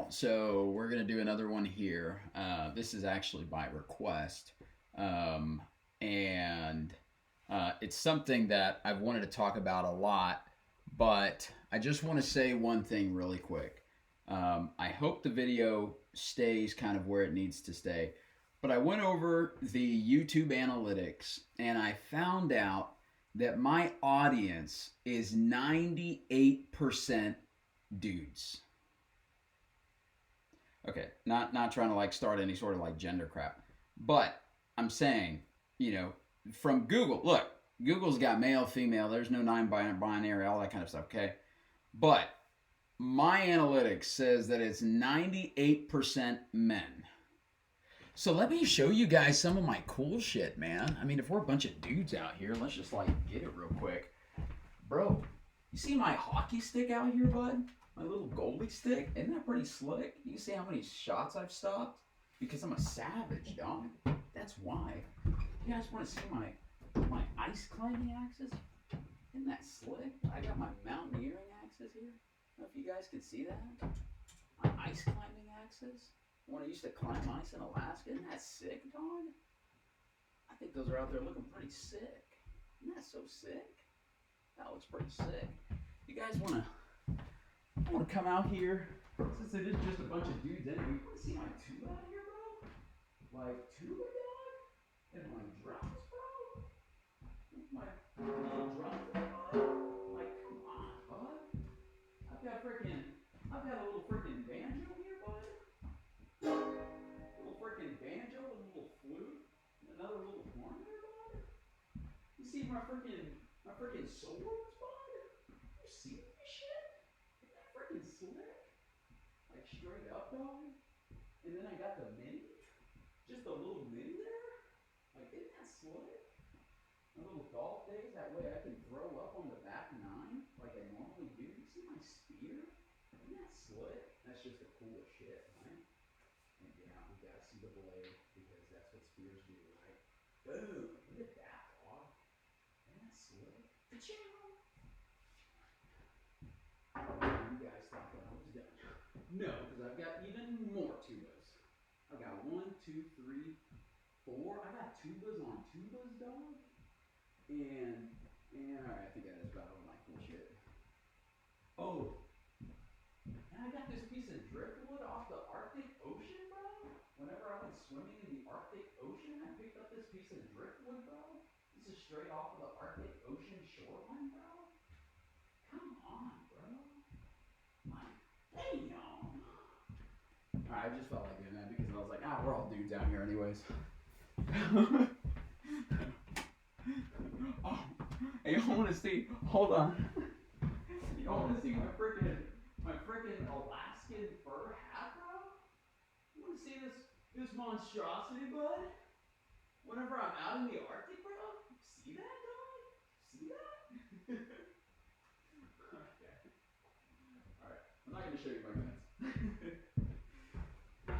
channel, so we're going to do another one here. This is actually by request, and it's something that I've wanted to talk about a lot, but I just want to say one thing really quick. I hope the video stays kind of where it needs to stay, but I went over the YouTube analytics and I found out that my audience is 98% dudes. Okay, not trying to like start any sort of like gender crap, but I'm saying, from Google, look, Google's got male, female, there's no non-binary, all that kind of stuff, okay? But my analytics says that it's 98% men. So let me show you guys some of my cool shit, man. I mean, if we're a bunch of dudes out here, let's just like get it real quick. Bro, you see my hockey stick out here, bud? My little goalie stick? Isn't that pretty slick? You see how many shots I've stopped? Because I'm a savage, dog. That's why. You guys want to see my ice climbing axis? Isn't that slick? I got my mountaineering axis here. I don't know if you guys can see that. My ice climbing axis. When I used to climb ice in Alaska. Isn't that sick, dog? I think those are out there looking pretty sick. Isn't that so sick? That looks pretty sick. You guys want to come out here? Since it is just a bunch of dudes anyway, you want to see my tuba out here, bro? Like, tuba, dog? And my drums, bro? My little drums, bro? Like, come on, bud. I've got a little freaking banjo here, bud. A little freaking banjo, a little flute, and another little horn there, bud. You see my freaking swords, bud? You see this shit? Isn't that freaking slick? Like straight up, dog. And then I got the mini, just a little mini there. Like, isn't that slick? A little golf days, that way I can throw up on the back nine like I normally do. You see my spear? Isn't that slick? That's just the coolest shit, right? And yeah, we gotta see the blade because that's what spears do, right? Boom! Look at that, dog. Isn't that slick? Ka-chow! You guys thought that I was done. No, because I've got even more tubas. I've got 1, 2, 3, 4. I got tubas on tubas, dog. And alright, I think that is about all my cool shit. Oh, and I got this piece of driftwood off the Arctic Ocean, bro. Whenever I went swimming in the Arctic Ocean, I picked up this piece of driftwood, bro. This is straight off of the Arctic Ocean shoreline, bro. Come on, bro. Like, damn. Alright, I just felt like doing that because I was like, we're all dudes out here anyways. Oh, hey, y'all want to see? Hold on. Y'all want to see my freaking Alaskan fur hat, bro? You want to see this monstrosity, bud? Whenever I'm out in the Arctic, bro? See that, dog? See that? Okay. All right. I'm not gonna show you my guns.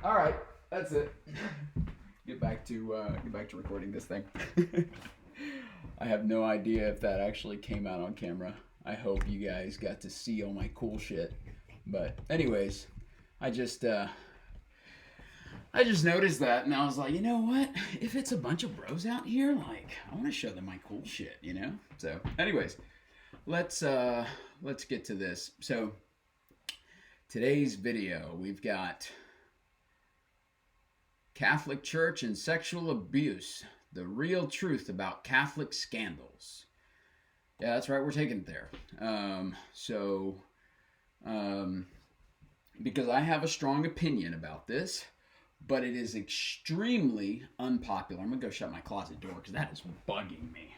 All right, that's it. Get back to recording this thing. I have no idea if that actually came out on camera. I hope you guys got to see all my cool shit. But anyways, I just noticed that and I was like, you know what? If it's a bunch of bros out here, like, I want to show them my cool shit, you know? So anyways, let's get to this. So today's video, we've got Catholic Church and sexual abuse. The real truth about Catholic scandals. Yeah, that's right. We're taking it there. Because I have a strong opinion about this, but it is extremely unpopular. I'm going to go shut my closet door because that is bugging me.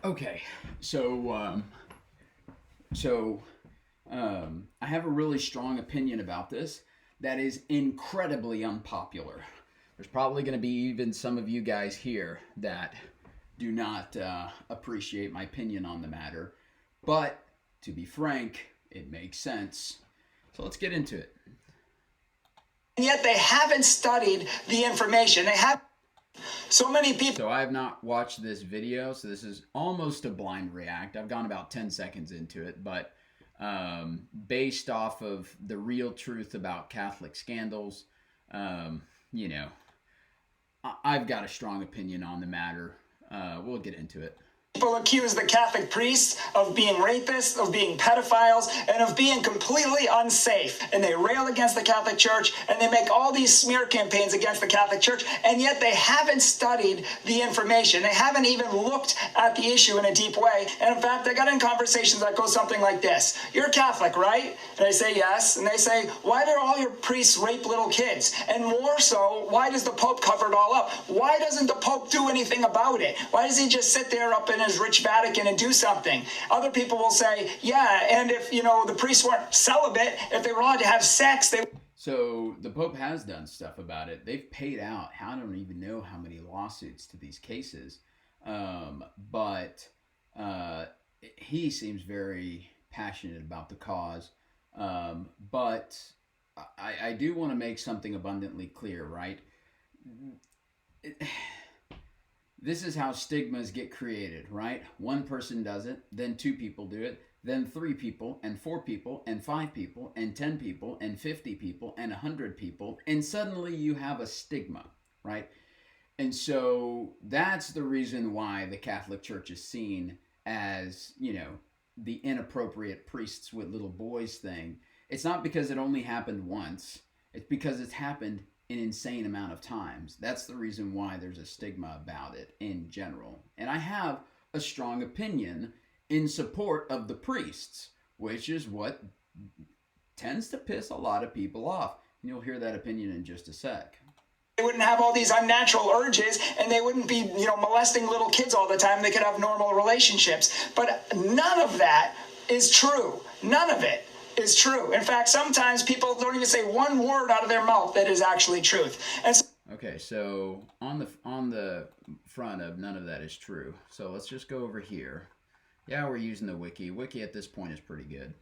Okay, so I have a really strong opinion about this that is incredibly unpopular. There's probably going to be even some of you guys here that do not appreciate my opinion on the matter. But to be frank, it makes sense. So let's get into it. And yet they haven't studied the information. They have. So many people. So I have not watched this video, so this is almost a blind react. I've gone about 10 seconds into it, but based off of the real truth about Catholic scandals, um, you know, I've got a strong opinion on the matter. We'll get into it. People accuse the Catholic priests of being rapists, of being pedophiles, and of being completely unsafe. And they rail against the Catholic Church, and they make all these smear campaigns against the Catholic Church, and yet they haven't studied the information. They haven't even looked at the issue in a deep way. And in fact, I got in conversations that go something like this. You're Catholic, right? And I say yes. And they say, why do all your priests rape little kids? And more so, why does the Pope cover it all up? Why doesn't the Pope do anything about it? Why does he just sit there up in his rich Vatican and do something? Other people will say, yeah, and if, the priests weren't celibate, if they were allowed to have sex, they... So the Pope has done stuff about it. They've paid out, I don't even know how many lawsuits to these cases. But he seems very passionate about the cause. But I do want to make something abundantly clear, right? This is how stigmas get created, right? One person does it, then 2 people do it, then 3 people, and 4 people, and 5 people, and 10 people, and 50 people, and 100 people, and suddenly you have a stigma, right? And so that's the reason why the Catholic Church is seen as, the inappropriate priests with little boys thing. It's not because it only happened once. It's because it's happened an insane amount of times. That's the reason why there's a stigma about it in general. And I have a strong opinion in support of the priests, which is what tends to piss a lot of people off. And you'll hear that opinion in just a sec. They wouldn't have all these unnatural urges, and they wouldn't be, molesting little kids all the time. They could have normal relationships. But none of that is true. None of it is true. In fact, sometimes people don't even say one word out of their mouth that is actually truth. And so, okay, so on the front of none of that is true. So let's just go over here. Yeah, we're using the wiki. Wiki at this point is pretty good.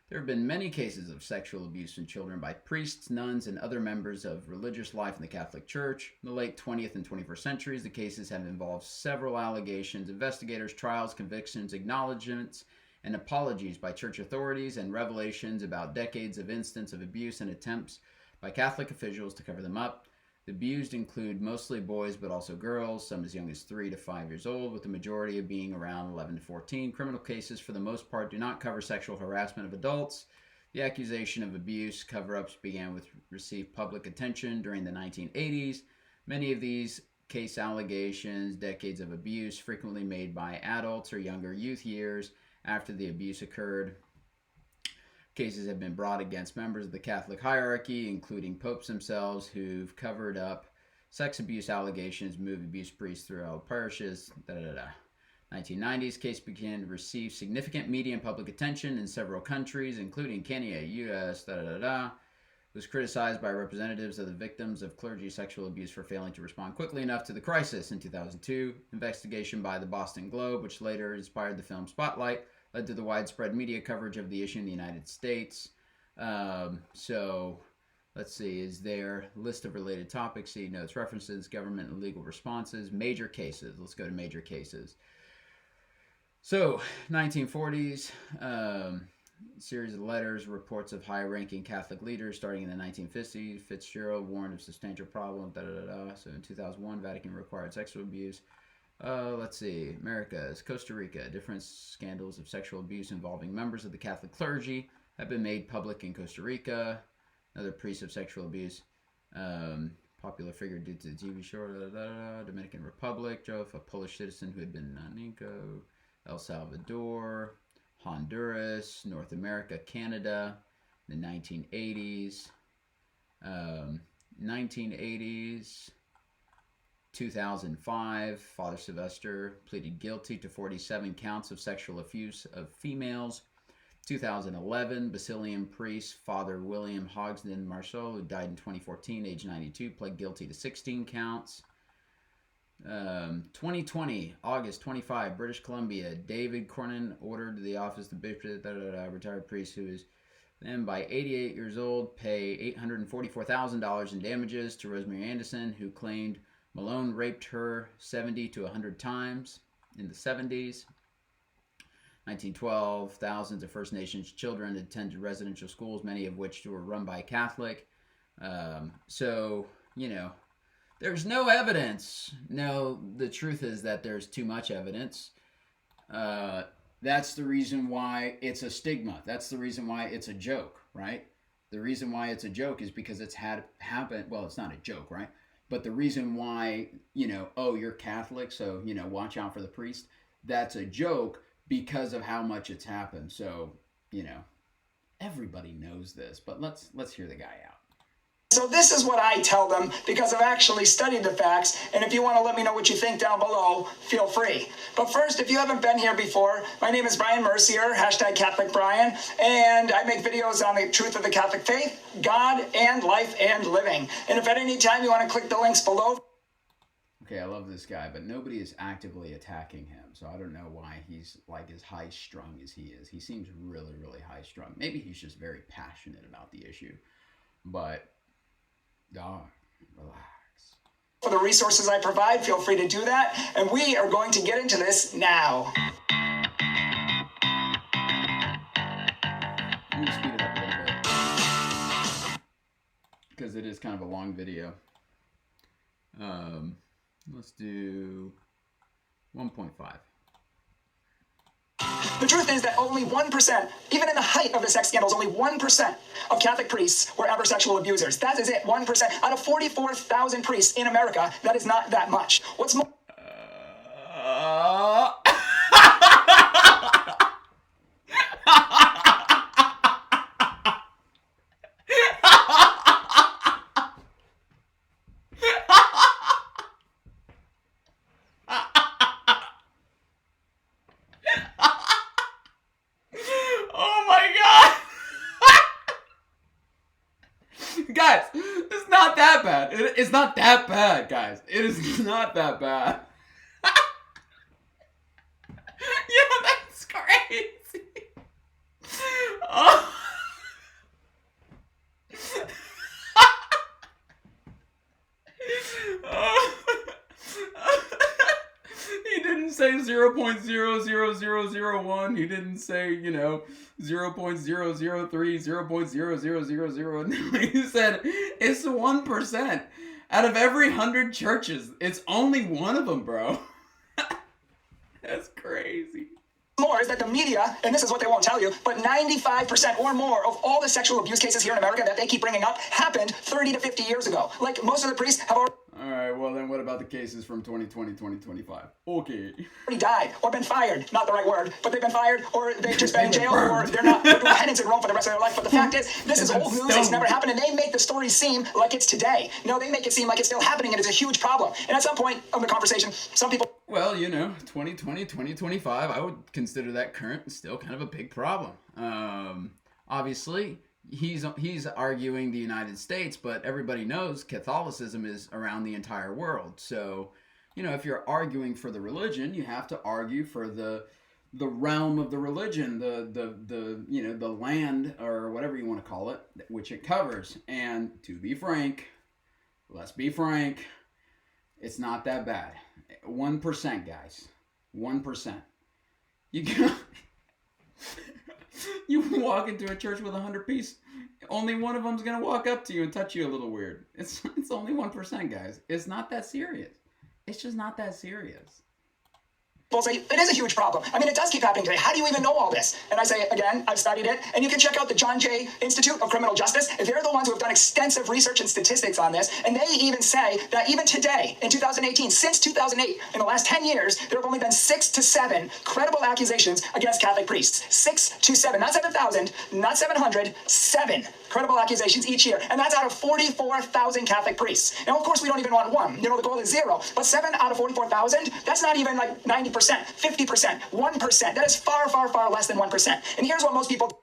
There have been many cases of sexual abuse in children by priests, nuns, and other members of religious life in the Catholic Church. In the late 20th and 21st centuries, the cases have involved several allegations, investigators, trials, convictions, acknowledgments, and apologies by church authorities, and revelations about decades of instances of abuse and attempts by Catholic officials to cover them up. The abused include mostly boys, but also girls, some as young as 3 to 5 years old, with the majority of being around 11 to 14. Criminal cases, for the most part, do not cover sexual harassment of adults. The accusation of abuse cover-ups began with receive public attention during the 1980s. Many of these case allegations, decades of abuse, frequently made by adults or younger youth years, after the abuse occurred. Cases have been brought against members of the Catholic hierarchy, including popes themselves, who've covered up sex abuse allegations, moved abuse priests throughout parishes. 1990s, case began to receive significant media and public attention in several countries, including Kenya, U.S. Was criticized by representatives of the victims of clergy sexual abuse for failing to respond quickly enough to the crisis. In 2002, investigation by the Boston Globe, which later inspired the film Spotlight, led to the widespread media coverage of the issue in the United States. So, let's see, is there a list of related topics? See notes, references, government and legal responses, major cases. Let's go to major cases. So, 1940s, series of letters, reports of high-ranking Catholic leaders starting in the 1950s. Fitzgerald warned of substantial problems. So in 2001, Vatican required sexual abuse. Let's see. Americas, Costa Rica. Different scandals of sexual abuse involving members of the Catholic clergy have been made public in Costa Rica. Another priest of sexual abuse. Popular figure due to the TV show. Dominican Republic. Joseph, a Polish citizen who had been Nico. El Salvador. Honduras, North America, Canada, the 1980s. 2005, Father Sylvester pleaded guilty to 47 counts of sexual abuse of females. 2011, Basilian priest Father William Hogsden Marceau, who died in 2014, age 92, pled guilty to 16 counts. 2020, August 25, British Columbia, David Cornyn ordered the office of bishop, retired priest who is then by 88 years old, pay $844,000 in damages to Rosemary Anderson, who claimed Malone raped her 70 to 100 times in the 70s. 1912, thousands of First Nations children attended residential schools, many of which were run by a Catholic. So, you know, there's no evidence. No, the truth is that there's too much evidence. That's the reason why it's a stigma. That's the reason why it's a joke, right? The reason why it's a joke is because it's had happened. Well, it's not a joke, right? But the reason why, you know, oh, you're Catholic, so, you know, watch out for the priest. That's a joke because of how much it's happened. So, you know, everybody knows this, but let's hear the guy out. So this is what I tell them because I've actually studied the facts, and if you want to let me know what you think down below, feel free. But first, if you haven't been here before, my name is Brian Mercier, hashtag Catholic Brian, and I make videos on the truth of the Catholic faith, God, and life and living. And if at any time you want to click the links below. Okay, I love this guy, but nobody is actively attacking him, so I don't know why he's like as high-strung as he is. He seems really, really high-strung. Maybe he's just very passionate about the issue, but... dog, relax. For the resources I provide, feel free to do that. And we are going to get into this now. I'm going to speed it up a little bit because it is kind of a long video. Let's do 1.5. The truth is that only 1%, even in the height of the sex scandals, only 1% of Catholic priests were ever sexual abusers. That is it, 1%. Out of 44,000 priests in America, that is not that much. What's more... Guys, it's not that bad. It's not that bad, guys. It is not that bad. Yeah, that's crazy. Oh. He didn't say 0.00001. He didn't say, you know, 0.003, 0.00000. He said it's 1%. Out of every 100 churches, it's only one of them, bro. That's crazy. More is that the media, and this is what they won't tell you, but 95% or more of all the sexual abuse cases here in America that they keep bringing up happened 30 to 50 years ago. Like, most of the priests have already... All right, well then what about the cases from 2020, 2025? Okay. died or been fired. Not the right word, but they've been fired or they've just been in jail or they're doing penance in Rome for the rest of their life. But the fact is, this is old news. It's never happened, and they make the story seem like it's today. No, they make it seem like it's still happening, and it's a huge problem. And at some point of the conversation, some people... Well, you know, 2020, 2025, I would consider that current and still kind of a big problem. Obviously, he's arguing the United States, but everybody knows Catholicism is around the entire world. So, you know, if you're arguing for the religion, you have to argue for the realm of the religion, the you know, the land or whatever you want to call it, which it covers. And to be frank, let's be frank, it's not that bad. 1%, guys. 1%. You walk into a church with 100 priests, only one of them's gonna walk up to you and touch you a little weird. It's only 1%, guys. It's not that serious. It's just not that serious. People say, it is a huge problem. I mean, it does keep happening today. How do you even know all this? And I say, again, I've studied it. And you can check out the John Jay Institute of Criminal Justice. They're the ones who have done extensive research and statistics on this. And they even say that even today, in 2018, since 2008, in the last 10 years, there have only been 6 to 7 credible accusations against Catholic priests. 6 to 7. Not 7,000, not 700, 7 credible accusations each year. And that's out of 44,000 Catholic priests. Now, of course, we don't even want 1. You know, the goal is 0. But 7 out of 44,000, that's not even like 90%. 50%, 1%. That is far, far, far less than 1%. And here's what most people...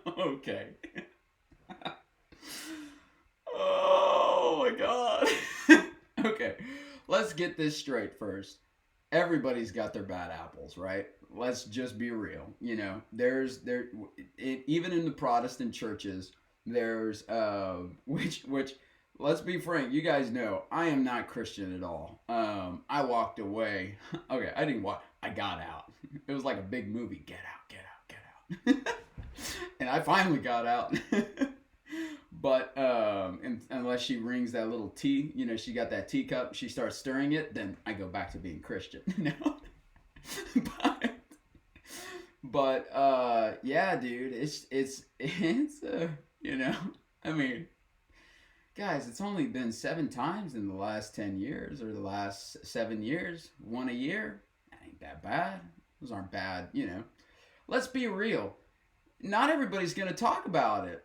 Okay. Oh my God. Okay, let's get this straight first. Everybody's got their bad apples, right? Let's just be real. You know, even in the Protestant churches, there's which let's be frank. You guys know I am not Christian at all. I walked away. Okay, I didn't walk. I got out. It was like a big movie. Get out, get out, get out. And I finally got out. But unless she rings that little tea, you know, she got that teacup, she starts stirring it, then I go back to being Christian. You know? but yeah, dude, it's you know, I mean, guys, it's only been 7 times in the last 10 years or the last 7 years, one a year. That ain't that bad. Those aren't bad, you know. Let's be real. Not everybody's going to talk about it,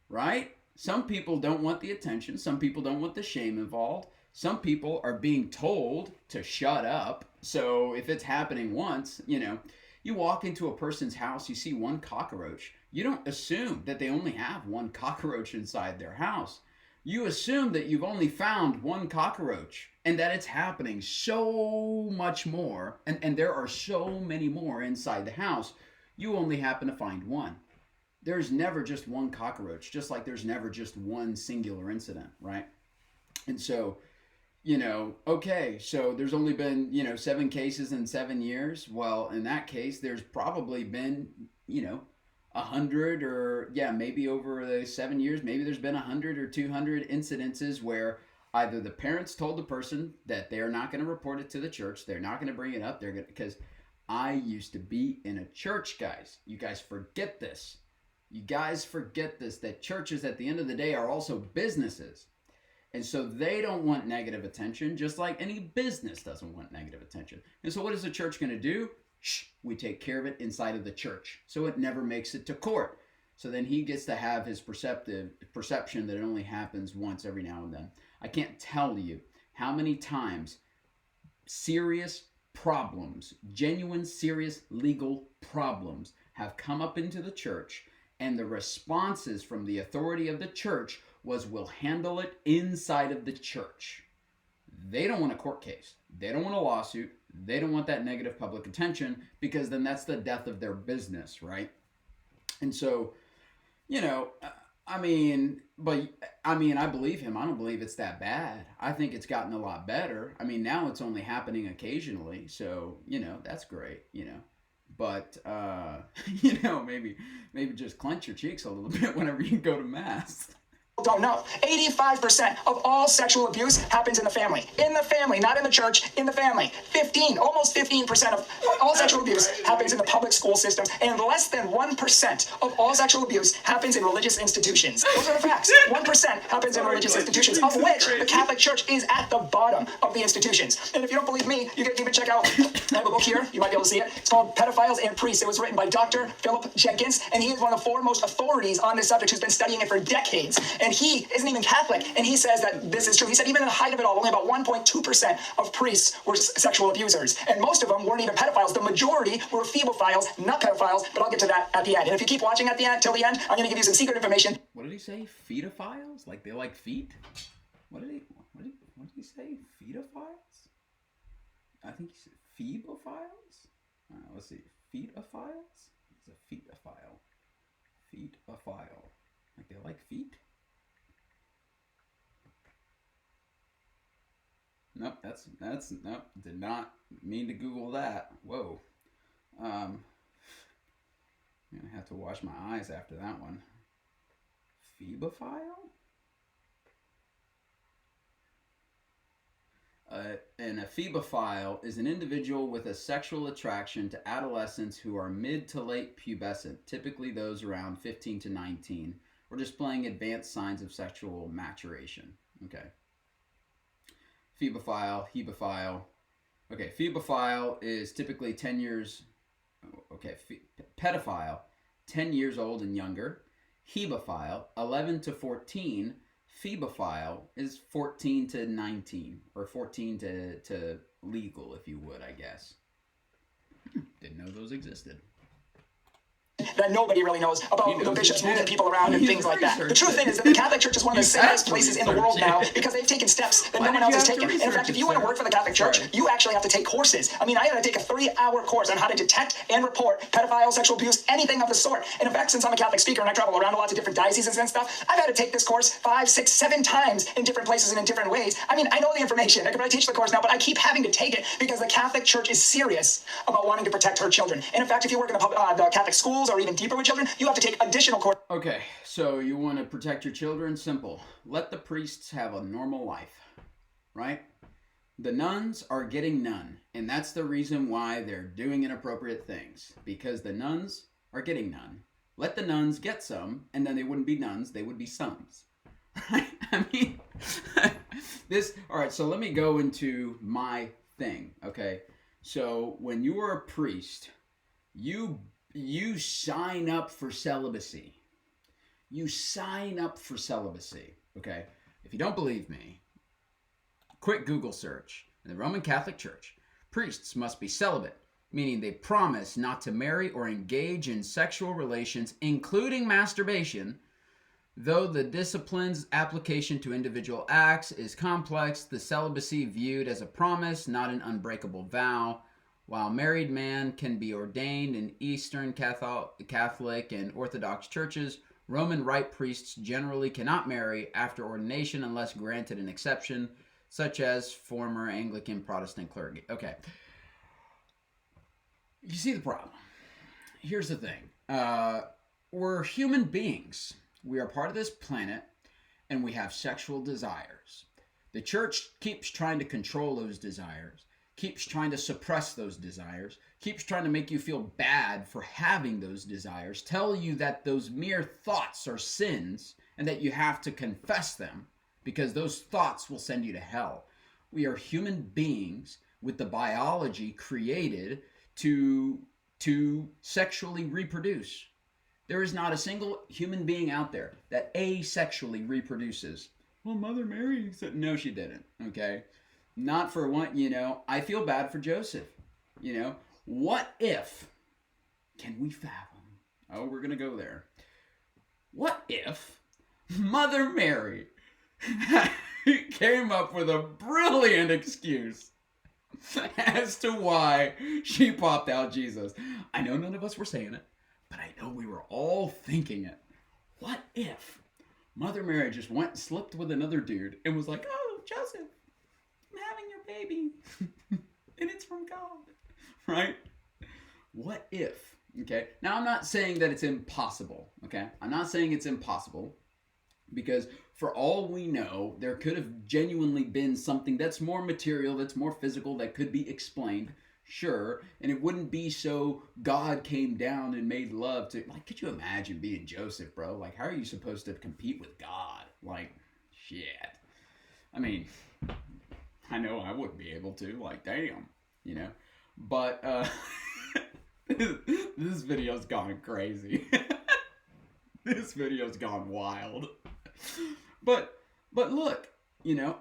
right? Some people don't want the attention. Some people don't want the shame involved. Some people are being told to shut up. So if it's happening once, you know, you walk into a person's house, you see one cockroach. You don't assume that they only have one cockroach inside their house. You assume that you've only found one cockroach and that it's happening so much more. And there are so many more inside the house. You only happen to find one. There's never just one cockroach, just like there's never just one singular incident, right? And so, you know, okay, so there's only been, you know, 7 cases in 7 years. Well, in that case, there's probably been, you know, 100 or, yeah, maybe over the 7 years, maybe there's been 100 or 200 incidences where either the parents told the person that they're not going to report it to the church, they're not going to bring it up, they're going to, because I used to be in a church, guys. You guys forget this. You guys forget this, that churches at the end of the day are also businesses. And so they don't want negative attention, just like any business doesn't want negative attention. And so what is the church going to do? Shh, we take care of it inside of the church. So it never makes it to court. So then he gets to have his perception that it only happens once every now and then. I can't tell you how many times serious problems, genuine, serious legal problems have come up into the church, and the responses from the authority of the church was, we'll handle it inside of the church. They don't want a court case. They don't want a lawsuit. They don't want that negative public attention, because then that's the death of their business, right? And so, you know, I mean, I believe him. I don't believe it's that bad. I think it's gotten a lot better. I mean, now it's only happening occasionally. So, you know, that's great, you know. But, you know, maybe just clench your cheeks a little bit whenever you go to mass. Don't know. 85% of all sexual abuse happens in the family. In the family, not in the church, in the family. Almost 15% of all sexual abuse happens in the public school system, and less than 1% of all sexual abuse happens in religious institutions. Those are the facts. 1% happens in religious institutions, of which the Catholic Church is at the bottom of the institutions. And if you don't believe me, you can even check out, I have a book here, you might be able to see it. It's called Pedophiles and Priests. It was written by Dr. Philip Jenkins, and he is one of the foremost authorities on this subject who's been studying it for decades. And he isn't even Catholic, and he says that this is true. He said even in the height of it all, only about 1.2% of priests were sexual abusers, and most of them weren't even pedophiles. The majority were phebophiles, not pedophiles, but I'll get to that at the end. And if you keep watching at the end, till the end, I'm going to give you some secret information. What did he say? Pedophiles? Like they like feet? What did he say? Pedophiles? I think he said phebophiles? Let's see. Pedophiles? It's a phetophile. Phetophile. Like they like feet? Nope, nope, did not mean to Google that. Whoa. I'm gonna have to wash my eyes after that one. Phebophile? And a phebophile is an individual with a sexual attraction to adolescents who are mid to late pubescent, typically those around 15 to 19, or displaying advanced signs of sexual maturation. Okay. Phebophile, hebophile. Okay, phebophile is typically 10 years. Okay, pedophile, 10 years old and younger. Hebophile, 11 to 14. Phebophile is 14 to 19, or 14 to legal, if you would, I guess. Didn't know those existed. that nobody really knows about the bishops moving people around and things like that. The truth is that the Catholic Church is one of the safest places in the world now because they've taken steps that no one else has taken. And in fact, if you want to work for the Catholic Church, you actually have to take courses. I mean, I had to take a 3-hour course on how to detect and report pedophile, sexual abuse, anything of the sort. And in fact, since I'm a Catholic speaker and I travel around to lots of different dioceses and stuff, I've had to take this course 5, 6, 7 times in different places and in different ways. I mean, I know the information. I teach the course now, but I keep having to take it because the Catholic Church is serious about wanting to protect her children. And in fact, if you work in the Catholic schools or even deeper with children, you have to take additional courses. Okay, so you want to protect your children? Simple. Let the priests have a normal life, right? The nuns are getting none, and that's the reason why they're doing inappropriate things, because the nuns are getting none. Let the nuns get some, and then they wouldn't be nuns, they would be sons. Right? I mean, all right, so let me go into my thing, okay? So when you are a priest, you sign up for celibacy. You sign up for celibacy, okay? If you don't believe me, quick Google search. In the Roman Catholic Church, priests must be celibate, meaning they promise not to marry or engage in sexual relations, including masturbation. Though the discipline's application to individual acts is complex, the celibacy viewed as a promise, not an unbreakable vow. While married man can be ordained in Eastern Catholic and Orthodox churches, Roman Rite priests generally cannot marry after ordination unless granted an exception, such as former Anglican Protestant clergy. Okay. You see the problem. Here's the thing. We're human beings. We are part of this planet, and we have sexual desires. The church keeps trying to control those desires, keeps trying to suppress those desires, keeps trying to make you feel bad for having those desires, tell you that those mere thoughts are sins, and that you have to confess them, because those thoughts will send you to hell. We are human beings with the biology created to sexually reproduce. There is not a single human being out there that asexually reproduces. Well, Mother Mary said, no, she didn't, okay? Not for one, I feel bad for Joseph, What if, can we fathom? Oh, we're going to go there. What if Mother Mary came up with a brilliant excuse as to why she popped out Jesus? I know none of us were saying it, but I know we were all thinking it. What if Mother Mary just went and slept with another dude and was like, oh, Joseph, I'm having your baby, and it's from God, right? What if, okay? Now, I'm not saying that it's impossible, okay? I'm not saying it's impossible, because for all we know, there could have genuinely been something that's more material, that's more physical, that could be explained, sure, and it wouldn't be so God came down and made love to, like, could you imagine being Joseph, bro? Like, how are you supposed to compete with God? Like, shit. I mean, I know I wouldn't be able to, like, damn, but, this video's gone crazy. This video's gone wild. But look,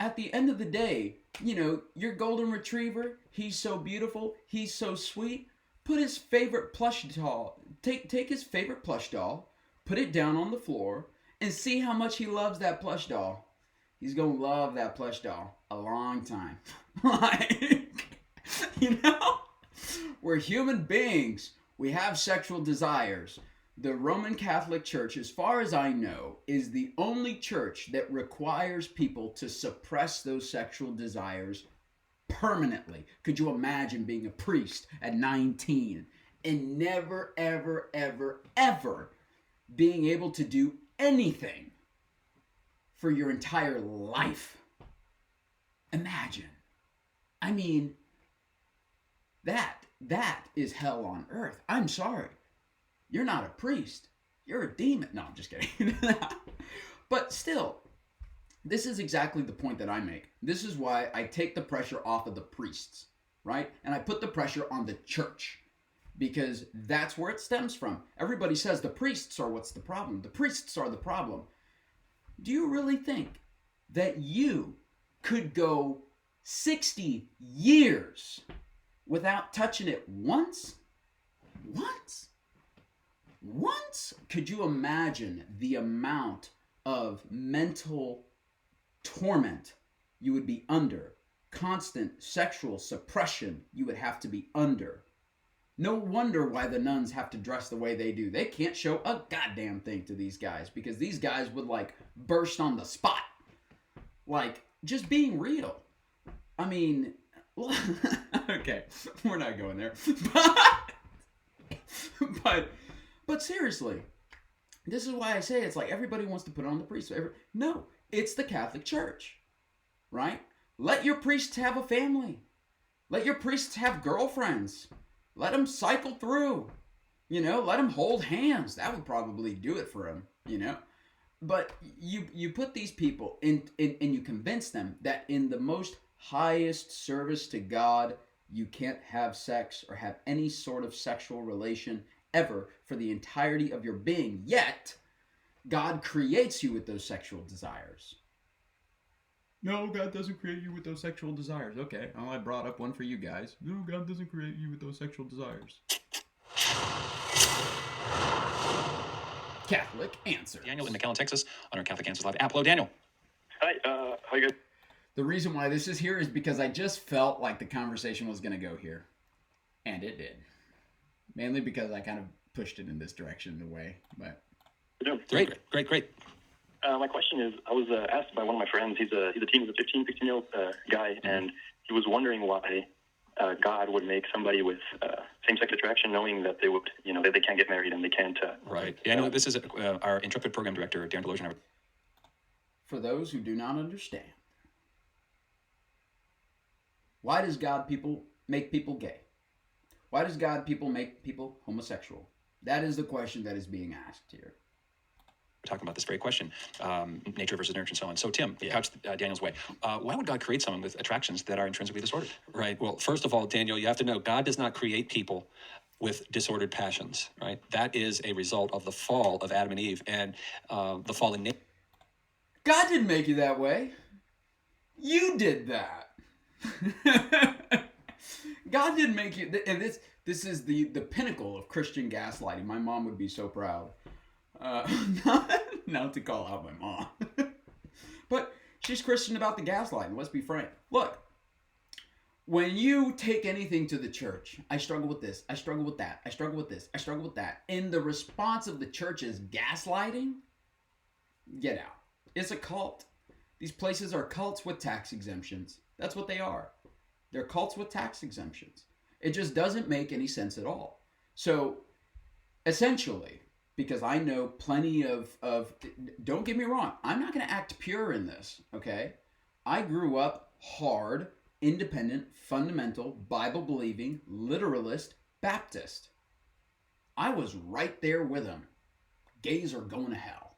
at the end of the day, your golden retriever, he's so beautiful, he's so sweet. Put his favorite plush doll, take his favorite plush doll, put it down on the floor, and see how much he loves that plush doll. He's gonna love that plush doll a long time. Like, we're human beings. We have sexual desires. The Roman Catholic Church, as far as I know, is the only church that requires people to suppress those sexual desires permanently. Could you imagine being a priest at 19 and never, ever, ever, ever being able to do anything for your entire life? Imagine. I mean, that is hell on earth. I'm sorry. You're not a priest. You're a demon. No, I'm just kidding. But still, this is exactly the point that I make. This is why I take the pressure off of the priests, right? And I put the pressure on the church, because that's where it stems from. Everybody says the priests are what's the problem. The priests are the problem. Do you really think that you could go 60 years without touching it once? Once? Could you imagine the amount of mental torment you would be under, constant sexual suppression you would have to be under? No wonder why the nuns have to dress the way they do. They can't show a goddamn thing to these guys because these guys would like burst on the spot. Like, just being real. I mean, okay, we're not going there. But seriously, this is why I say it's like everybody wants to put on the priest. No, it's the Catholic Church, right? Let your priests have a family. Let your priests have girlfriends. Let them cycle through, let them hold hands. That would probably do it for them, But you put these people in and you convince them that in the most highest service to God, you can't have sex or have any sort of sexual relation ever for the entirety of your being. Yet, God creates you with those sexual desires. No, God doesn't create you with those sexual desires. Okay, well, I brought up one for you guys. No, God doesn't create you with those sexual desires. Catholic Answer. Daniel in McAllen, Texas, on our Catholic Answers Live app. Hello, Daniel. Hi, how you guys? The reason why this is here is because I just felt like the conversation was going to go here. And it did. Mainly because I kind of pushed it in this direction in a way. But Great. My question is, I was asked by one of my friends, he's a 15, 16-year-old guy, and he was wondering why God would make somebody with same-sex attraction knowing that they would, they can't get married and they can't... Right. Daniel, this is our intrepid program director, Darren Deloge. For those who do not understand, why does God make people gay? Why does God make people homosexual? That is the question that is being asked here. We're talking about this very question, nature versus nurture and so on. So, Tim, couch Daniel's way. Why would God create someone with attractions that are intrinsically disordered? Right. Well, first of all, Daniel, you have to know God does not create people with disordered passions, right? That is a result of the fall of Adam and Eve and the fallen nature. God didn't make you that way. You did that. God didn't make you, and this is the pinnacle of Christian gaslighting. My mom would be so proud. Not to call out my mom. But she's Christian about the gaslighting, let's be frank. Look, when you take anything to the church, I struggle with this, I struggle with that, I struggle with this, I struggle with that, and the response of the church is gaslighting, get out. It's a cult. These places are cults with tax exemptions. That's what they are. They're cults with tax exemptions. It just doesn't make any sense at all. So, essentially, because I know plenty of don't get me wrong, I'm not going to act pure in this, okay? I grew up hard, independent, fundamental, Bible-believing, literalist Baptist. I was right there with them. Gays are going to hell.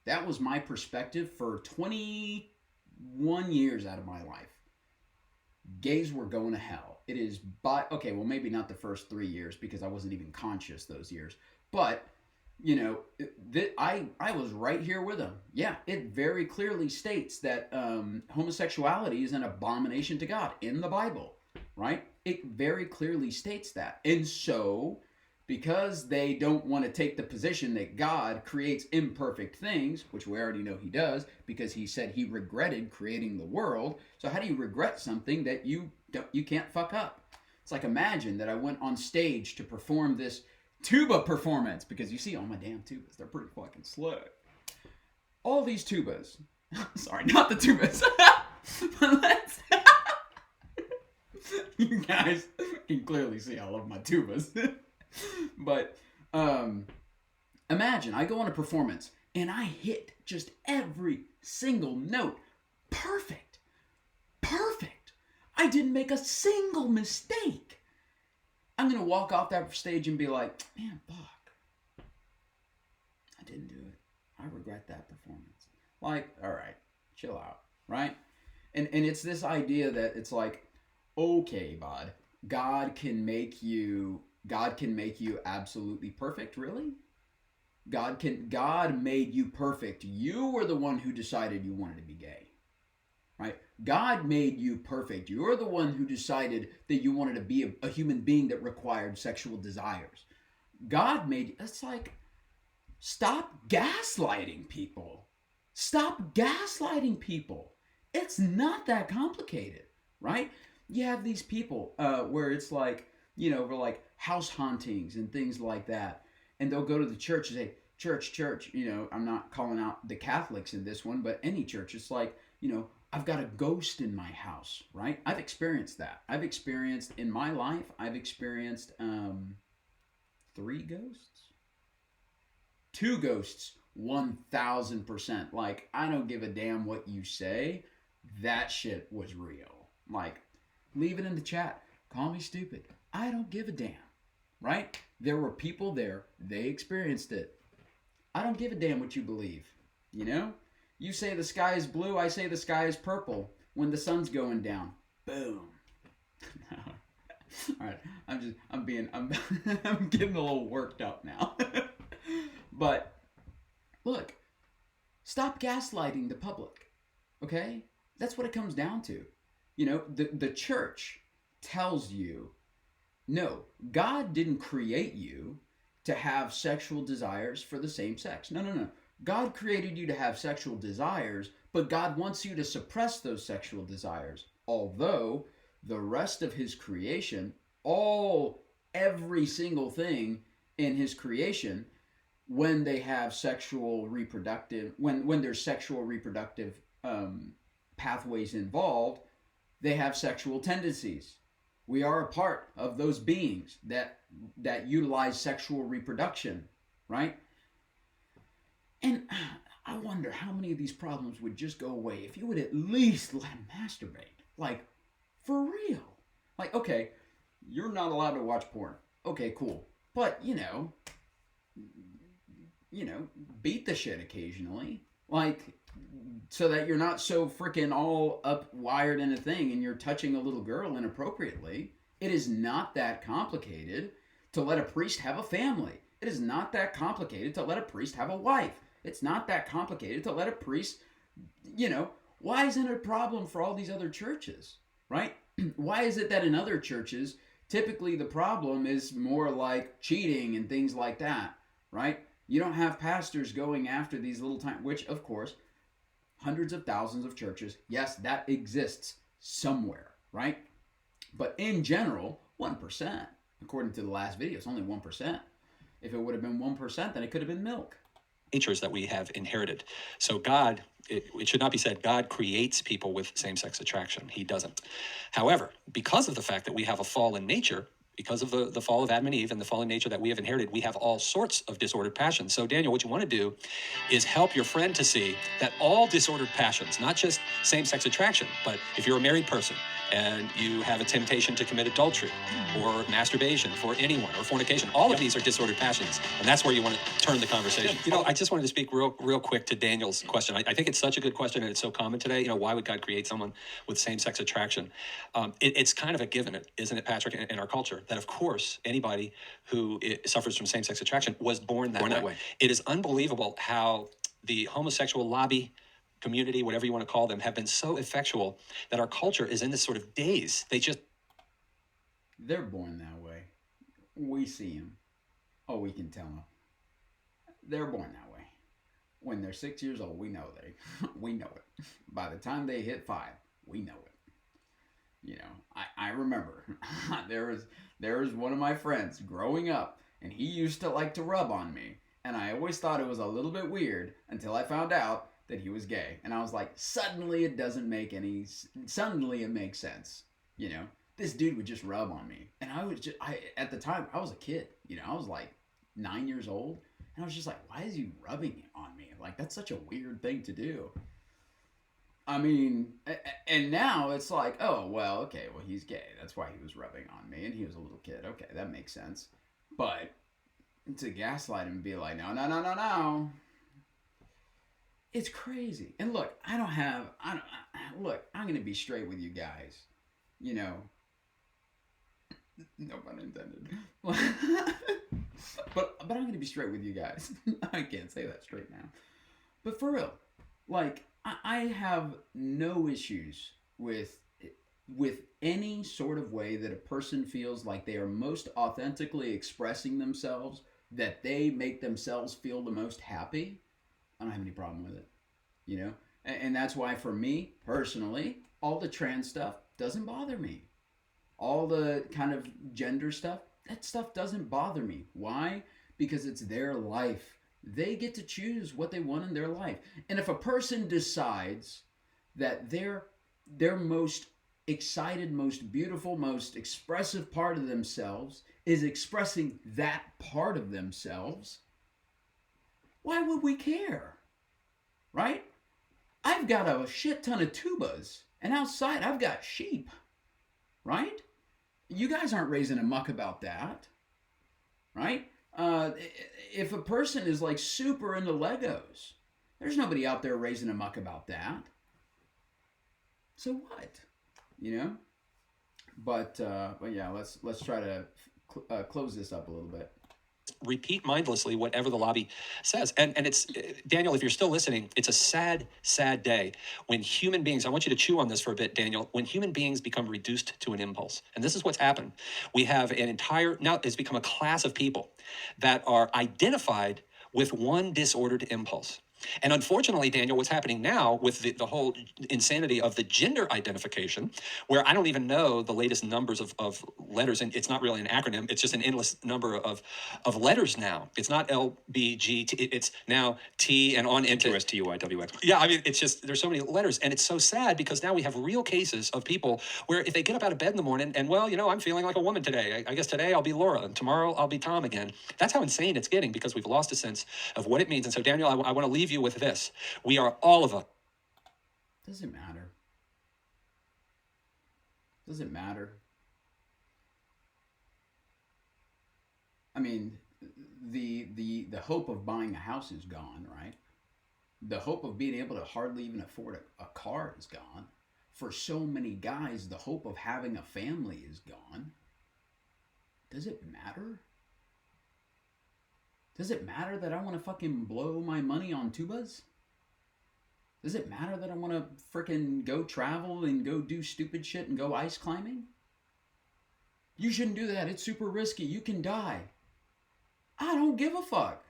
That was my perspective for 21 years out of my life. Gays were going to hell. It is okay, well, maybe not the first 3 years because I wasn't even conscious those years. But, I was right here with them. Yeah, it very clearly states that homosexuality is an abomination to God in the Bible, right? It very clearly states that. And so, because they don't want to take the position that God creates imperfect things, which we already know he does, because he said he regretted creating the world. So how do you regret something that you can't fuck up? It's like, imagine that I went on stage to perform this tuba performance, because you see all my damn tubas, they're pretty fucking slick. All these tubas. Sorry, not the tubas. But let's... You guys can clearly see I love my tubas. But imagine I go on a performance and I hit just every single note perfect. I didn't make a single mistake. I'm going to walk off that stage and be like, man, fuck. I didn't do it. I regret that performance. Like, all right, chill out, right? And it's this idea that it's like, okay, bud, God can make you absolutely perfect, really? God made you perfect. You were the one who decided you wanted to be gay. Right? God made you perfect. You're the one who decided that you wanted to be a human being that required sexual desires. God made you. That's like, stop gaslighting people. Stop gaslighting people. It's not that complicated, right? You have these people where it's like, we're like house hauntings and things like that. And they'll go to the church and say, church, I'm not calling out the Catholics in this one, but any church. It's like, I've got a ghost in my house, right? I've experienced that. In my life, I've experienced 3 ghosts? 2 ghosts, 1000%. Like, I don't give a damn what you say. That shit was real. Like, leave it in the chat. Call me stupid. I don't give a damn, right? There were people there. They experienced it. I don't give a damn what you believe, You say the sky is blue, I say the sky is purple when the sun's going down. Boom. All right, I'm getting a little worked up now. But look, stop gaslighting the public, okay? That's what it comes down to. The church tells you, no, God didn't create you to have sexual desires for the same sex. No. God created you to have sexual desires, but God wants you to suppress those sexual desires. Although the rest of his creation, every single thing in his creation, when they have sexual reproductive, when there's sexual reproductive pathways involved, they have sexual tendencies. We are a part of those beings that utilize sexual reproduction, right? And I wonder how many of these problems would just go away if you would at least let them masturbate. Like, for real. Like, okay, you're not allowed to watch porn. Okay, cool. But, beat the shit occasionally. Like, so that you're not so freaking all up wired in a thing and you're touching a little girl inappropriately. It is not that complicated to let a priest have a family. It is not that complicated to let a priest have a wife. It's not that complicated to let a priest, why isn't it a problem for all these other churches, right? Why is it that in other churches, typically the problem is more like cheating and things like that, right? You don't have pastors going after these little which of course, hundreds of thousands of churches, yes, that exists somewhere, right? But in general, 1%, according to the last video, it's only 1%. If it would have been 1%, then it could have been milk. Natures that we have inherited. So God, it should not be said God creates people with same-sex attraction. He doesn't. However, because of the fact that we have a fallen nature, because of the fall of Adam and Eve and the fallen nature that we have inherited, we have all sorts of disordered passions. So Daniel, what you want to do is help your friend to see that all disordered passions, not just same-sex attraction, but if you're a married person and you have a temptation to commit adultery or masturbation for anyone or fornication, all of these are disordered passions. And that's where you want to turn the conversation. I just wanted to speak real quick to Daniel's question. I think it's such a good question and it's so common today. Why would God create someone with same-sex attraction? It's kind of a given, isn't it, Patrick, in our culture? That, of course, anybody who suffers from same-sex attraction was born that way. It is unbelievable how the homosexual lobby, community, whatever you want to call them, have been so effectual that our culture is in this sort of daze. They're born that way. We see them. Oh, we can tell them. They're born that way. When they're 6 years old, we know we know it. By the time they hit 5, we know it. I remember there was one of my friends growing up, and he used to like to rub on me, and I always thought it was a little bit weird until I found out that he was gay, and I was like, suddenly it makes sense. This dude would just rub on me, and at the time I was a kid, I was like 9 years old, and I was just like, why is he rubbing on me? Like, that's such a weird thing to do. I mean, and now it's like, oh, well, okay, well, he's gay. That's why he was rubbing on me, and he was a little kid. Okay, that makes sense. But to gaslight him and be like, no. It's crazy. And look, I'm going to be straight with you guys. No pun intended. but I'm going to be straight with you guys. I can't say that straight now. But for real, like, I have no issues with any sort of way that a person feels like they are most authentically expressing themselves that they make themselves feel the most happy, I don't have any problem with it, you know? And that's why for me, personally, all the trans stuff doesn't bother me. All the kind of gender stuff, that stuff doesn't bother me. Why? Because it's their life. They get to choose what they want in their life. And if a person decides that their most excited, most beautiful, most expressive part of themselves is expressing that part of themselves, why would we care? Right? I've got a shit ton of tubas, and outside I've got sheep. Right? You guys aren't raising a muck about that. Right? If a person is like super into Legos, there's nobody out there raising a muck about that. So what? You know? But yeah, let's try to close this up a little bit. Repeat mindlessly whatever the lobby says. And it's, Daniel, if you're still listening, it's a sad, sad day when human beings, I want you to chew on this for a bit, Daniel, when human beings become reduced to an impulse. And this is what's happened. We have an entire, now it's become a class of people that are identified with one disordered impulse. And unfortunately, Daniel, what's happening now with the whole insanity of the gender identification, where I don't even know the latest numbers of letters, and it's not really an acronym, it's just an endless number of letters now. It's not L, B, G, T, it's now T and on into... S, T, U, I, W, X. Yeah, I mean, it's just, there's so many letters, and it's so sad because now we have real cases of people where if they get up out of bed in the morning and, well, you know, I'm feeling like a woman today. I guess today I'll be Laura, and tomorrow I'll be Tom again. That's how insane it's getting because we've lost a sense of what it means. And so, Daniel, I want to leave you with this. We are all of us. Doesn't matter. Doesn't matter. I mean, the hope of buying a house is gone, right? The hope of being able to hardly even afford a car is gone. For so many guys, the hope of having a family is gone. Does it matter? Does it matter that I want to fucking blow my money on tubas? Does it matter that I want to freaking go travel and go do stupid shit and go ice climbing? You shouldn't do that. It's super risky. You can die. I don't give a fuck.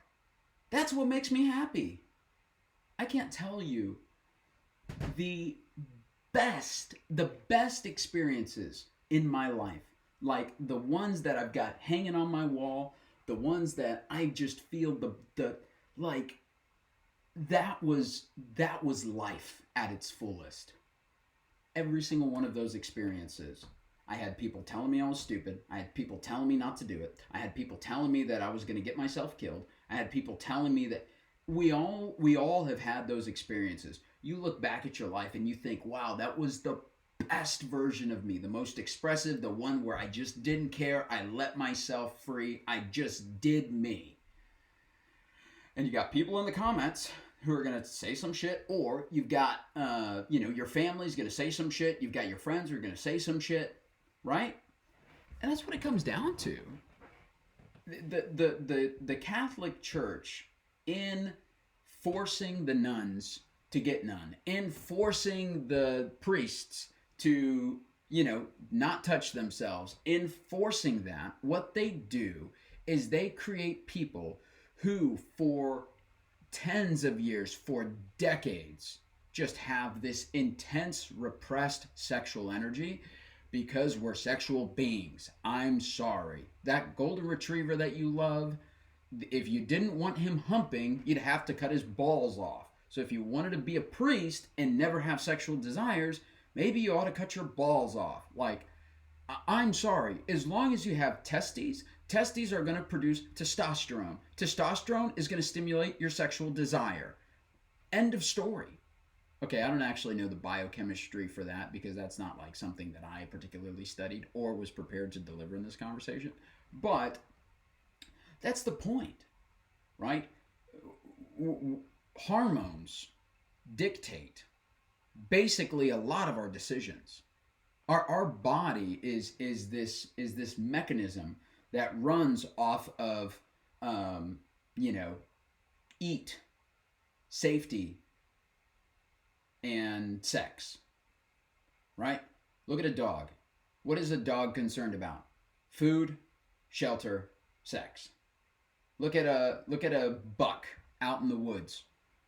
That's what makes me happy. I can't tell you the best experiences in my life, like the ones that I've got hanging on my wall, the ones that I just feel the like that was life at its fullest. Every single one of those experiences, I had people telling me I was stupid. I had people telling me not to do it. I had people telling me that I was going to get myself killed. I had people telling me that we all have had those experiences. You look back at your life and you think, wow, that was the best version of me, the most expressive, the one where I just didn't care. I let myself free. I just did me. And you got people in the comments who are going to say some shit, or you've got, your family's going to say some shit. You've got your friends who are going to say some shit, right? And that's what it comes down to. The Catholic Church, in forcing the nuns to get none, in forcing the priests to, not touch themselves, in forcing that, what they do is they create people who for tens of years, for decades, just have this intense repressed sexual energy because we're sexual beings. I'm sorry. That golden retriever that you love, if you didn't want him humping, you'd have to cut his balls off. So if you wanted to be a priest and never have sexual desires, maybe you ought to cut your balls off. Like, I'm sorry. As long as you have testes are going to produce testosterone. Testosterone is going to stimulate your sexual desire. End of story. Okay, I don't actually know the biochemistry for that because that's not like something that I particularly studied or was prepared to deliver in this conversation. But that's the point, right? Hormones dictate basically a lot of our decisions. Our body is this mechanism that runs off of eat, safety, and sex, right? Look at a dog. What is a dog concerned about? Food, shelter, sex. Look at a buck out in the woods.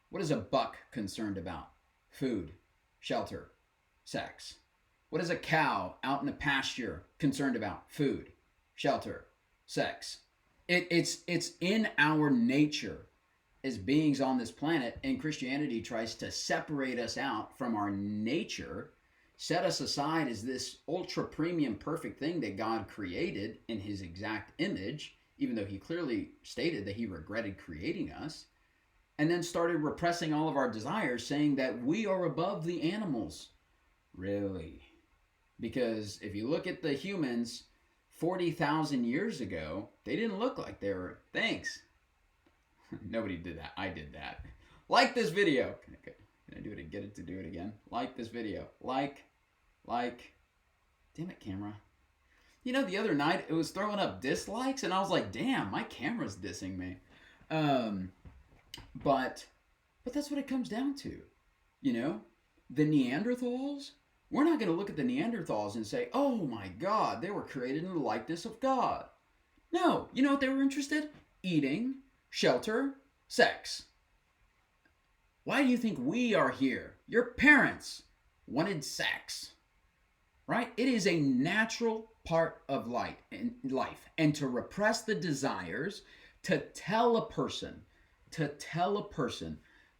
What is a buck concerned about? Food, shelter, sex. What is a cow out in a pasture concerned about? Food, shelter, sex. It's in our nature as beings on this planet, and Christianity tries to separate us out from our nature, set us aside as this ultra premium perfect thing that God created in his exact image, even though he clearly stated that he regretted creating us, and then started repressing all of our desires, saying that we are above the animals. Really? Because if you look at the humans 40,000 years ago, they didn't look like they were. Thanks. Nobody did that. I did that. Like this video. Can I do it? Get it to do it again? Like this video. Like. Damn it, camera. You know, the other night it was throwing up dislikes, and I was like, damn, my camera's dissing me. But that's what it comes down to. You know, the Neanderthals, we're not going to look at the Neanderthals and say, oh my God, they were created in the likeness of God. No, you know what they were interested? Eating, shelter, sex. Why do you think we are here? Your parents wanted sex, right? It is a natural part of life, and to repress the desires, to tell a person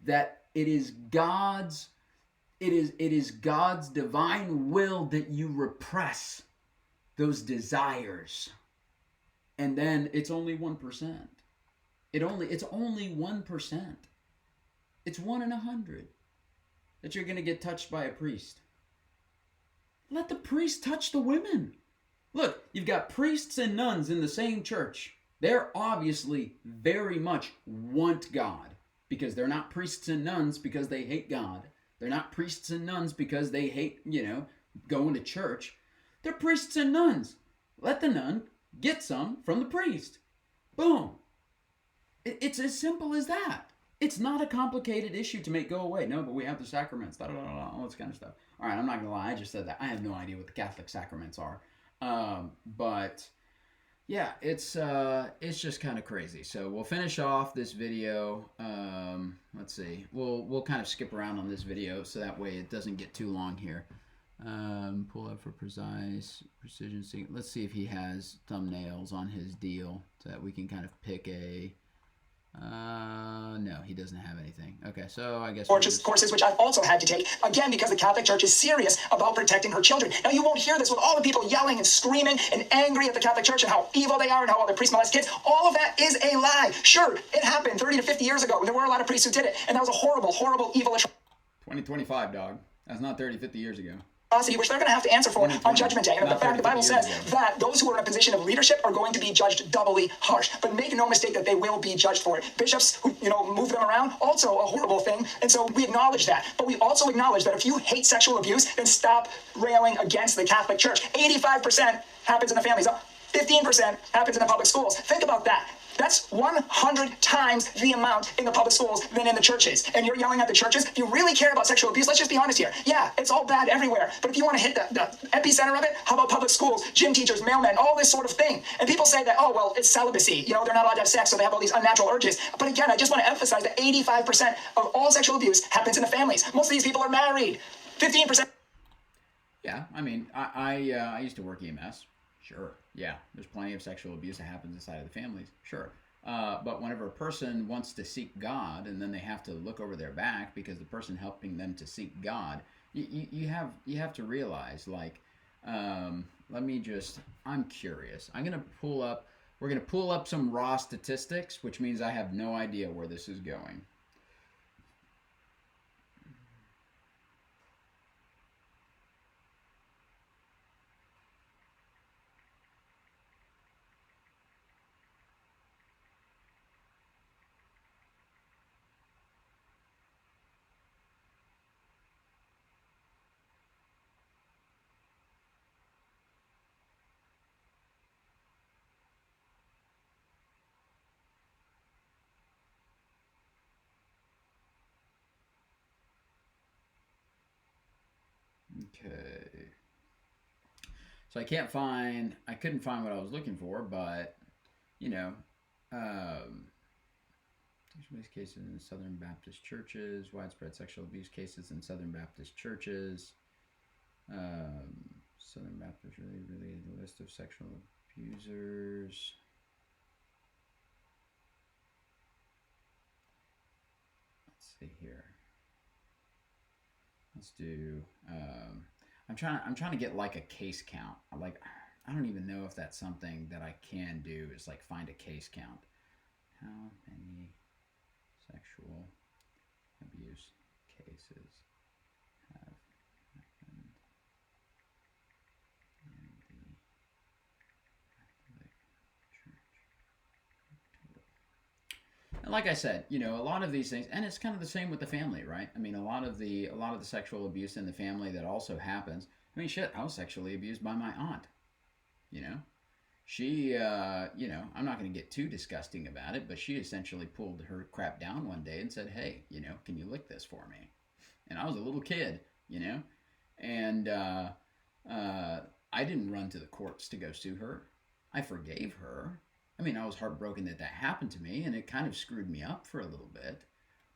that it is God's divine will that you repress those desires. And then it's only 1%. It's only 1%. It's 1 in 100 that you're going to get touched by a priest. Let the priest touch the women. Look, you've got priests and nuns in the same church. They're obviously very much want God, because they're not priests and nuns because they hate God. They're not priests and nuns because they hate, going to church. They're priests and nuns. Let the nun get some from the priest. Boom. It's as simple as that. It's not a complicated issue to make go away. No, but we have the sacraments, all this kind of stuff. All right, I'm not going to lie. I just said that. I have no idea what the Catholic sacraments are. But yeah, it's just kind of crazy. So we'll finish off this video. Let's see. We'll kind of skip around on this video so that way it doesn't get too long here. Pull up for precision. Let's see if he has thumbnails on his deal so that we can kind of pick a. No, he doesn't have anything. Okay, so I guess courses, which I've also had to take, again, because the Catholic Church is serious about protecting her children. Now, you won't hear this with all the people yelling and screaming and angry at the Catholic Church and how evil they are and how all the priests molest kids. All of that is a lie. Sure, it happened 30 to 50 years ago, and there were a lot of priests who did it, and that was a horrible, horrible, evil 2025, dog. That's not 30, 50 years ago. Which they're going to have to answer for on Judgment Day. And the Bible says that those who are in a position of leadership are going to be judged doubly harsh. But make no mistake that they will be judged for it. Bishops who, move them around, also a horrible thing. And so we acknowledge that. But we also acknowledge that if you hate sexual abuse, then stop railing against the Catholic Church. 85% happens in the families. 15% happens in the public schools. Think about that. That's 100 times the amount in the public schools than in the churches. And you're yelling at the churches? If you really care about sexual abuse, let's just be honest here. Yeah, it's all bad everywhere. But if you want to hit the epicenter of it, how about public schools, gym teachers, mailmen, all this sort of thing? And people say that, oh, well, it's celibacy. They're not allowed to have sex, so they have all these unnatural urges. But again, I just want to emphasize that 85% of all sexual abuse happens in the families. Most of these people are married. 15%. Yeah, I mean, I used to work EMS. Sure. Yeah, there's plenty of sexual abuse that happens inside of the families. Sure. But whenever a person wants to seek God and then they have to look over their back because the person helping them to seek God, you have to realize, I'm curious. We're going to pull up some raw statistics, which means I have no idea where this is going. Okay. So I couldn't find what I was looking for, but, Sexual abuse cases in Southern Baptist churches, widespread sexual abuse cases in Southern Baptist churches. Southern Baptist really the list of sexual abusers. Let's see here. Let's do. I'm trying to get like a case count. I don't even know if that's something that I can do. Is like find a case count. How many sexual abuse cases have happened in the Catholic Church? And like I said, you know, a lot of these things, and it's kind of the same with the family, right? I mean, a lot of the sexual abuse in the family that also happens. I mean, shit, I was sexually abused by my aunt. You know, she, you know, I'm not going to get too disgusting about it, but she essentially pulled her crap down one day and said, "Hey, you know, can you lick this for me?" And I was a little kid, you know, and I didn't run to the courts to go sue her. I forgave her. I mean, I was heartbroken that happened to me, and it kind of screwed me up for a little bit.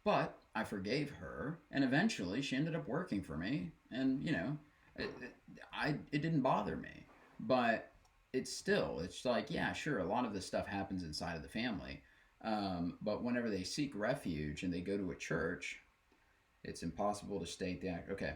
But I forgave her, and eventually she ended up working for me, and, you know, it didn't bother me. But it's like, yeah, sure, a lot of this stuff happens inside of the family. But whenever they seek refuge and they go to a church, it's impossible to state that. Okay.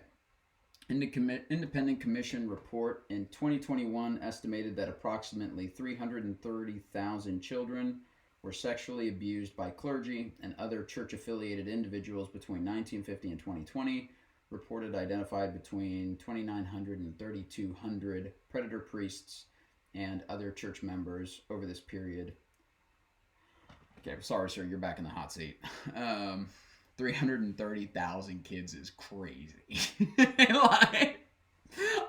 Independent Commission report in 2021 estimated that approximately 330,000 children were sexually abused by clergy and other church-affiliated individuals between 1950 and 2020. Reported identified between 2,900 and 3,200 predator priests and other church members over this period. Okay, sorry, sir, you're back in the hot seat. 330,000 kids is crazy. Like,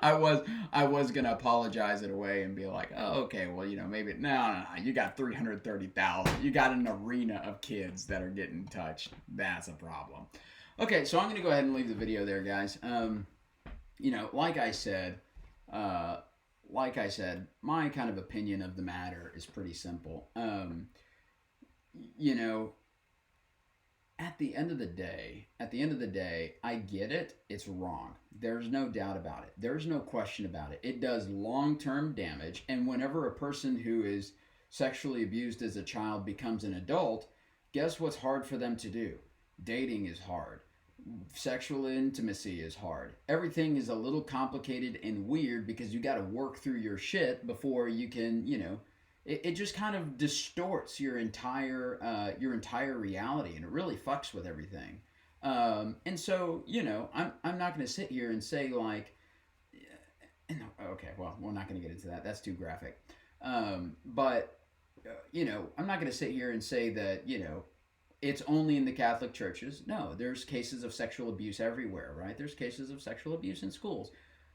I was gonna apologize it away and be like, oh, okay, well, you know, maybe no, you got 330,000. You got an arena of kids that are getting touched. That's a problem. Okay, so I'm gonna go ahead and leave the video there, guys. You know, like I said, my kind of opinion of the matter is pretty simple. You know, at the end of the day, I get it. It's wrong. There's no doubt about it. There's no question about it. It does long-term damage. And whenever a person who is sexually abused as a child becomes an adult, guess what's hard for them to do? Dating is hard. Sexual intimacy is hard. Everything is a little complicated and weird because you got to work through your shit before you can, you know, it just kind of distorts your entire reality, and it really fucks with everything. And so, you know, I'm not going to sit here and say like, okay, well, we're not going to get into that. That's too graphic. But you know, I'm not going to sit here and say that, you know, it's only in the Catholic churches. No, there's cases of sexual abuse everywhere, right? There's cases of sexual abuse in schools.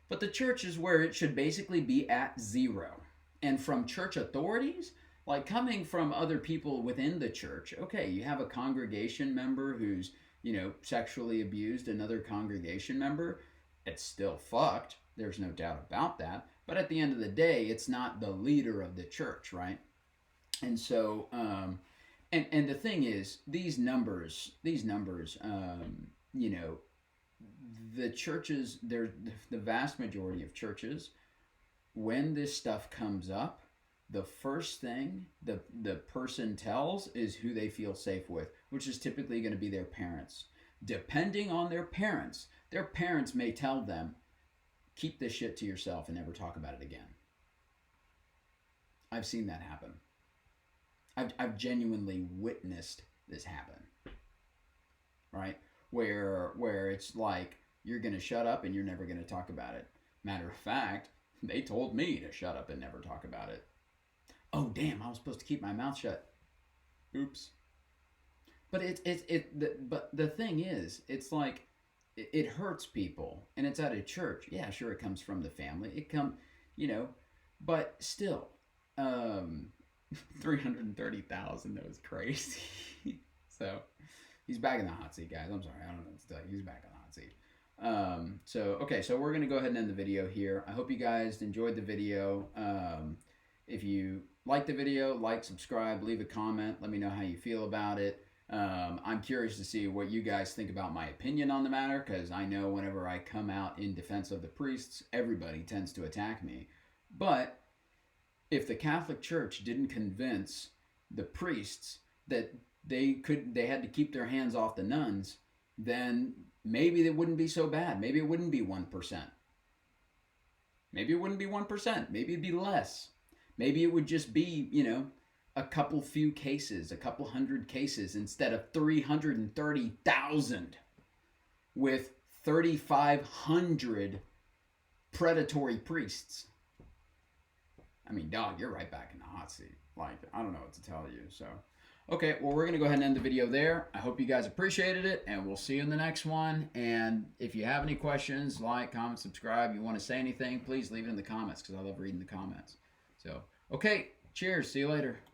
But the church is where it should basically be at zero. And from church authorities, like coming from other people within the church, okay, you have a congregation member who's, you know, sexually abused another congregation member. It's still fucked. There's no doubt about that. But at the end of the day, it's not the leader of the church, right? And so, and the thing is, these numbers, you know, the churches, the vast majority of churches, when this stuff comes up, the first thing the person tells is who they feel safe with, which is typically going to be their parents. Depending on their parents may tell them, keep this shit to yourself and never talk about it again. I've seen that happen. I've genuinely witnessed this happen, right? Where it's like, you're going to shut up and you're never going to talk about it. Matter of fact, they told me to shut up and never talk about it. Oh, damn, I was supposed to keep my mouth shut. Oops. But but the thing is, it's like, it hurts people, and it's at a church. Yeah, sure, it comes from the family. You know, but still, 330,000, that was crazy. So, he's back in the hot seat, guys. I'm sorry, I don't know what to tell you. He's back in the hot seat. So we're going to go ahead and end the video here. I hope you guys enjoyed the video. If you like the video, like, subscribe, leave a comment. Let me know how you feel about it. I'm curious to see what you guys think about my opinion on the matter, because I know whenever I come out in defense of the priests, everybody tends to attack me. But if the Catholic Church didn't convince the priests that they had to keep their hands off the nuns, then maybe it wouldn't be so bad. Maybe it wouldn't be 1%. Maybe it wouldn't be 1%. Maybe it'd be less. Maybe it would just be, a couple few cases, a couple hundred cases instead of 330,000 with 3,500 predatory priests. I mean, dog, you're right back in the hot seat. Like, I don't know what to tell you. So, okay, well, we're going to go ahead and end the video there. I hope you guys appreciated it, and we'll see you in the next one. And if you have any questions, like, comment, subscribe, you want to say anything, please leave it in the comments, because I love reading the comments. So, okay, cheers. See you later.